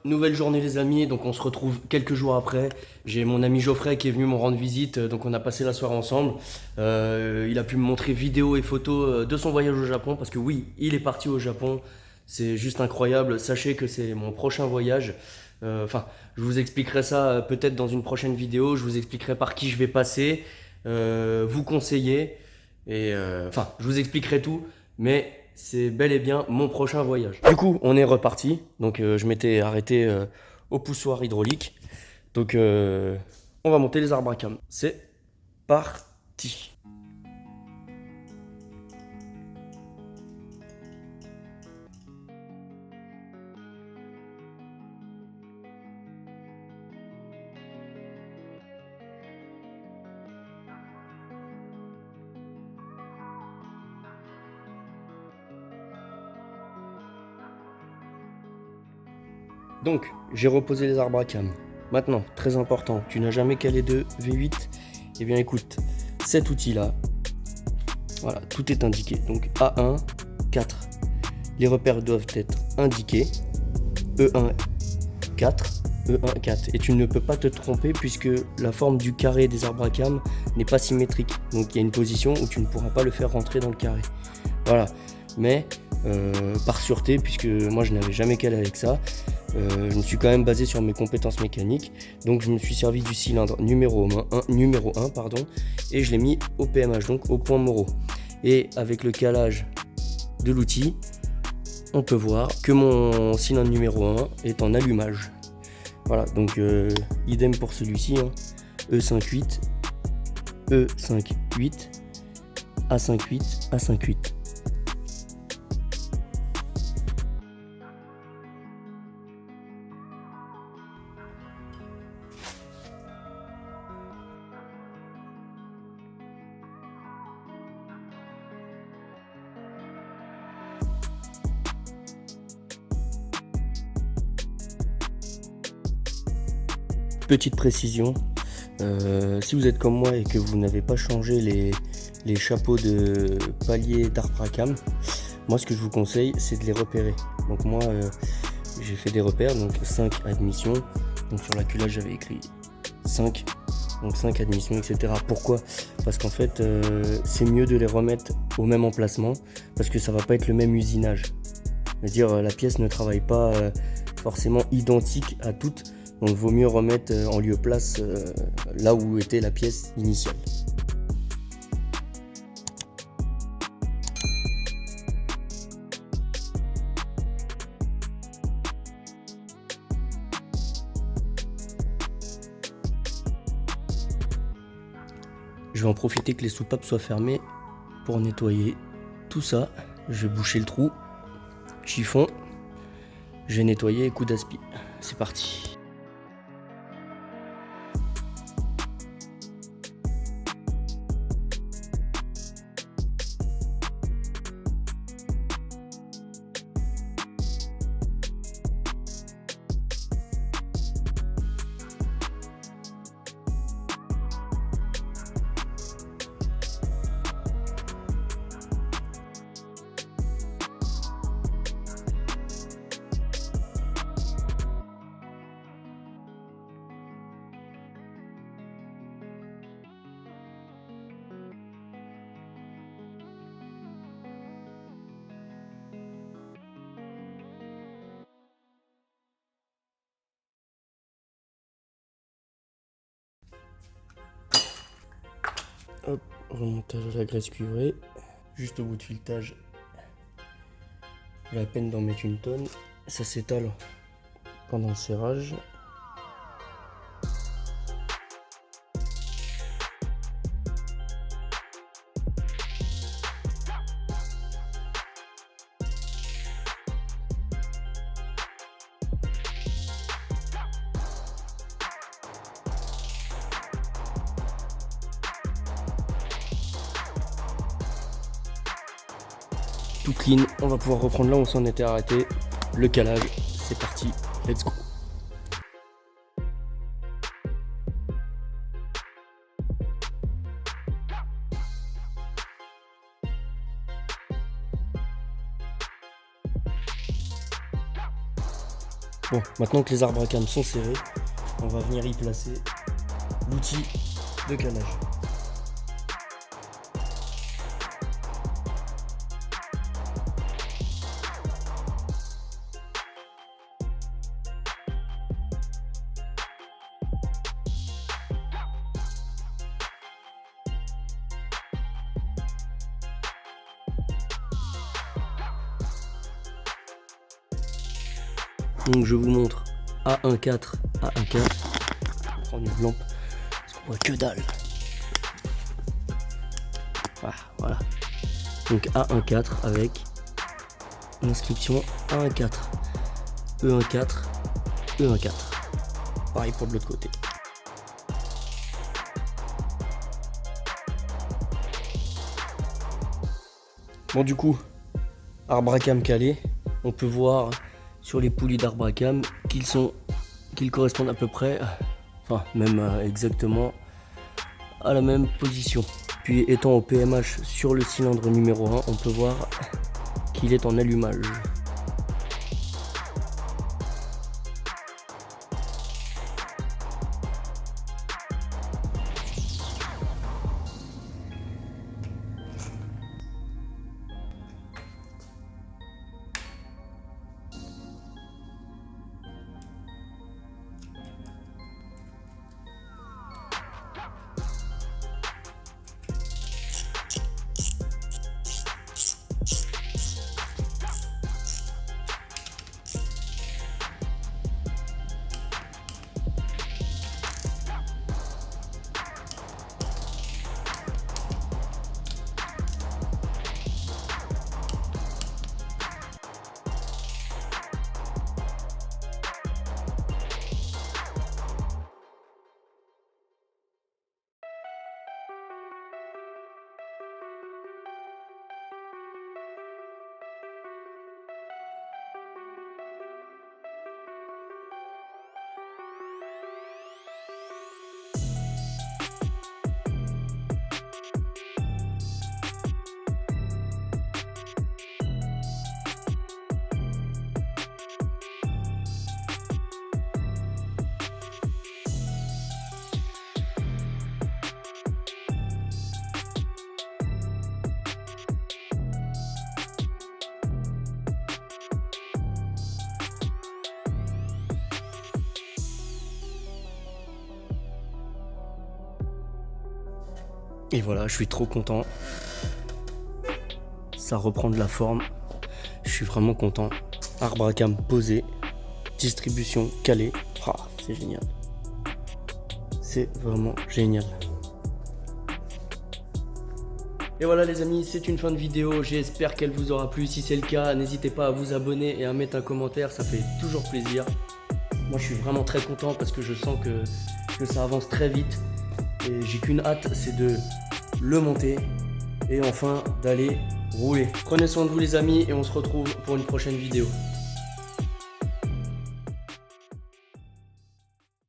Nouvelle journée les amis, donc on se retrouve quelques jours après. J'ai mon ami Geoffrey qui est venu me rendre visite, donc on a passé la soirée ensemble. Il a pu me montrer vidéos et photos de son voyage au Japon, parce que oui, il est parti au Japon. C'est juste incroyable. Sachez que c'est mon prochain voyage. Enfin, je vous expliquerai ça peut-être dans une prochaine vidéo. Je vous expliquerai par qui je vais passer, vous conseiller. Et enfin, je vous expliquerai tout, mais c'est bel et bien mon prochain voyage. Du coup, on est reparti. Donc, je m'étais arrêté au poussoir hydraulique. Donc, on va monter les arbres à cam. C'est parti. Donc, j'ai reposé les arbres à cam. Maintenant, très important, tu n'as jamais calé de V8. Eh bien, écoute, cet outil-là, voilà, tout est indiqué. Donc, A1, 4. Les repères doivent être indiqués. E1, 4. E1, 4. Et tu ne peux pas te tromper puisque la forme du carré des arbres à cam n'est pas symétrique. Donc, il y a une position où tu ne pourras pas le faire rentrer dans le carré. Voilà. Mais, par sûreté, puisque moi, je n'avais jamais calé avec ça, je me suis quand même basé sur mes compétences mécaniques, donc je me suis servi du cylindre numéro 1 pardon, et je l'ai mis au PMH, donc au point Moreau. Et avec le calage de l'outil, on peut voir que mon cylindre numéro 1 est en allumage. Voilà, donc idem pour celui-ci, hein. E5.8, E5.8, A5.8, A5.8. Petite précision, si vous êtes comme moi et que vous n'avez pas changé les chapeaux de palier d'arbre à cam, moi ce que je vous conseille c'est de les repérer. Donc moi j'ai fait des repères, donc 5 admissions, donc sur la culasse j'avais écrit 5, donc 5 admissions, etc. Pourquoi? Parce qu'en fait c'est mieux de les remettre au même emplacement, parce que ça va pas être le même usinage. C'est-à-dire la pièce ne travaille pas forcément identique à toutes. Donc il vaut mieux remettre en lieu place là où était la pièce initiale. Je vais en profiter que les soupapes soient fermées pour nettoyer tout ça. Je vais boucher le trou, chiffon, je vais nettoyer et coup d'aspi. C'est parti. Hop, remontage de la graisse cuivrée. Juste au bout de filetage, j'ai à peine d'en mettre une tonne. Ça s'étale pendant le serrage. Tout clean, on va pouvoir reprendre là où on s'en était arrêté. Le calage, c'est parti, let's go. Bon, maintenant que les arbres à cam sont serrés, on va venir y placer l'outil de calage. Donc je vous montre A14, A14. On va prendre une lampe parce qu'on voit que dalle. Ah, voilà. Donc A14 avec l'inscription A14, E14, E14. Pareil pour de l'autre côté. Bon, du coup, arbre à cam calé, on peut voir sur les poulies d'arbre à cam qu'ils correspondent à peu près, enfin même exactement à la même position. Puis étant au PMH sur le cylindre numéro 1, on peut voir qu'il est en allumage. Et voilà, je suis trop content. Ça reprend de la forme. Je suis vraiment content. Arbre à cam posé. Distribution calée. Ah, c'est génial. C'est vraiment génial. Et voilà les amis, c'est une fin de vidéo. J'espère qu'elle vous aura plu. Si c'est le cas, n'hésitez pas à vous abonner et à mettre un commentaire. Ça fait toujours plaisir. Moi, je suis vraiment très content parce que je sens que ça avance très vite. Et j'ai qu'une hâte, c'est de le monter et enfin d'aller rouler. Prenez soin de vous les amis et on se retrouve pour une prochaine vidéo.